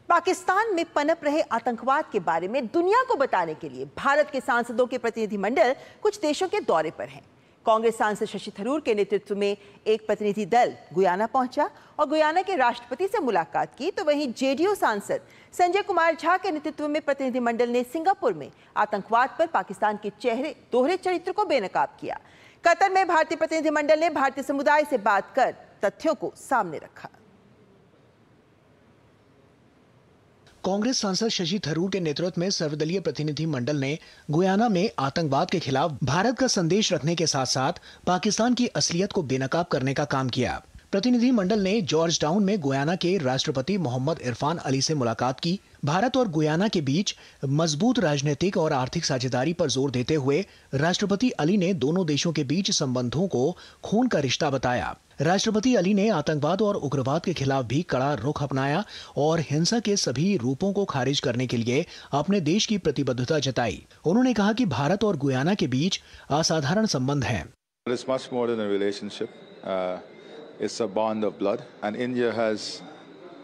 पाकिस्तान में पनप रहे आतंकवाद के बारे में दुनिया को बताने के लिए भारत के सांसदों के प्रतिनिधिमंडल कुछ देशों के दौरे पर हैं। कांग्रेस सांसद शशि थरूर के नेतृत्व में एक प्रतिनिधि दल गुयाना पहुंचा और गुयाना के राष्ट्रपति से मुलाकात की, तो वहीं जेडीयू सांसद संजय कुमार झा के नेतृत्व में प्रतिनिधिमंडल ने सिंगापुर में आतंकवाद पर पाकिस्तान के दोहरे चरित्र को बेनकाब किया। कतर में भारतीय प्रतिनिधिमंडल ने भारतीय समुदाय से बात कर तथ्यों को सामने रखा। कांग्रेस सांसद शशि थरूर के नेतृत्व में सर्वदलीय प्रतिनिधि मंडल ने गुयाना में आतंकवाद के खिलाफ भारत का संदेश रखने के साथ साथ पाकिस्तान की असलियत को बेनकाब करने का काम किया। प्रतिनिधि मंडल ने जॉर्ज टाउन में गुयाना के राष्ट्रपति मोहम्मद इरफान अली से मुलाकात की। भारत और गुयाना के बीच मजबूत राजनीतिक और आर्थिक साझेदारी पर जोर देते हुए राष्ट्रपति अली ने दोनों देशों के बीच संबंधों को खून का रिश्ता बताया। राष्ट्रपति अली ने आतंकवाद और उग्रवाद के खिलाफ भी कड़ा रुख अपनाया और हिंसा के सभी रूपों को खारिज करने के लिए अपने देश की प्रतिबद्धता जताई। उन्होंने कहा कि भारत और गुयाना के बीच असाधारण संबंध हैं। It's a bond of blood, and India has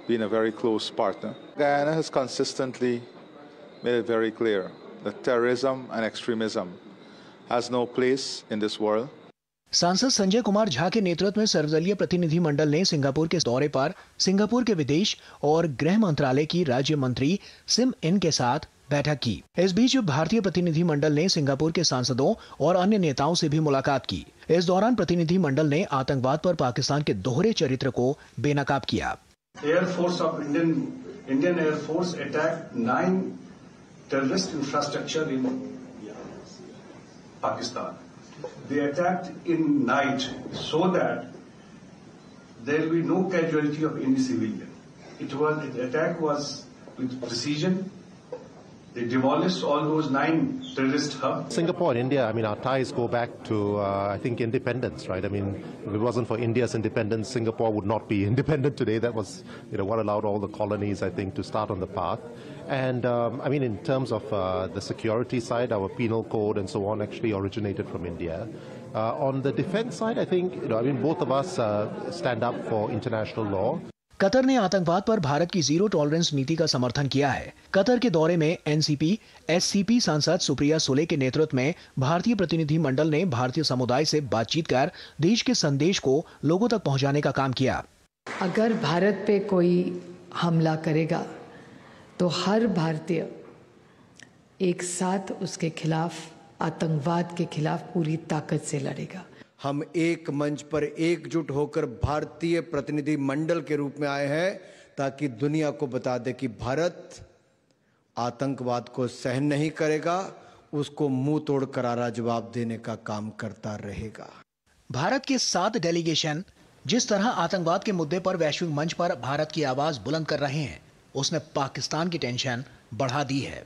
been a very close partner. Guyana has consistently made it very clear that terrorism and extremism has no place in this world. सांसद संजय कुमार झा के नेतृत्व में सर्वदलीय प्रतिनिधि मंडल ने सिंगापुर के दौरे पर सिंगापुर के विदेश और गृह मंत्रालय की राज्य मंत्री सिम इन के साथ बैठक की। इस बीच भारतीय प्रतिनिधि मंडल ने सिंगापुर के सांसदों और अन्य नेताओं से भी मुलाकात की। इस दौरान प्रतिनिधि मंडल ने आतंकवाद पर पाकिस्तान के दोहरे चरित्र को बेनकाब किया। Air force of Indian air force attacked 9 terrorist infrastructure in Pakistan. They attacked in night so that there will be no casualty of any civilian. The attack was with precision. They demolished all those 9 terrorist hubs. Singapore and India, I mean, our ties go back to, I think, independence, right? I mean, if it wasn't for India's independence, Singapore would not be independent today. That was, what allowed all the colonies, I think, to start on the path. And, I mean, in terms of the security side, our penal code and so on actually originated from India. On the defense side, I think, I mean, both of us stand up for international law. Qatar ने आतंकवाद पर भारत की zero tolerance नीति का समर्थन किया है। Qatar के दौरे में एनसीपी एससीपी सांसद सुप्रिया सुले के नेतृत्व में भारतीय प्रतिनिधि मंडल ने भारतीय समुदाय से बातचीत कर देश के संदेश को लोगों तक पहुंचाने का काम किया। अगर भारत पे कोई हमला करेगा तो हर भारतीय एक साथ उसके खिलाफ, आतंकवाद के खिलाफ पूरी ताकत से लड़ेगा। हम एक मंच पर एकजुट होकर भारतीय प्रतिनिधि मंडल के रूप में आए हैं ताकि दुनिया को बता दे कि भारत आतंकवाद को सहन नहीं करेगा, उसको मुंह तोड़ करारा जवाब देने का काम करता रहेगा। भारत के 7 डेलीगेशन जिस तरह आतंकवाद के मुद्दे पर वैश्विक मंच पर भारत की आवाज बुलंद कर रहे हैं, उसने पाकिस्तान की टेंशन बढ़ा दी है।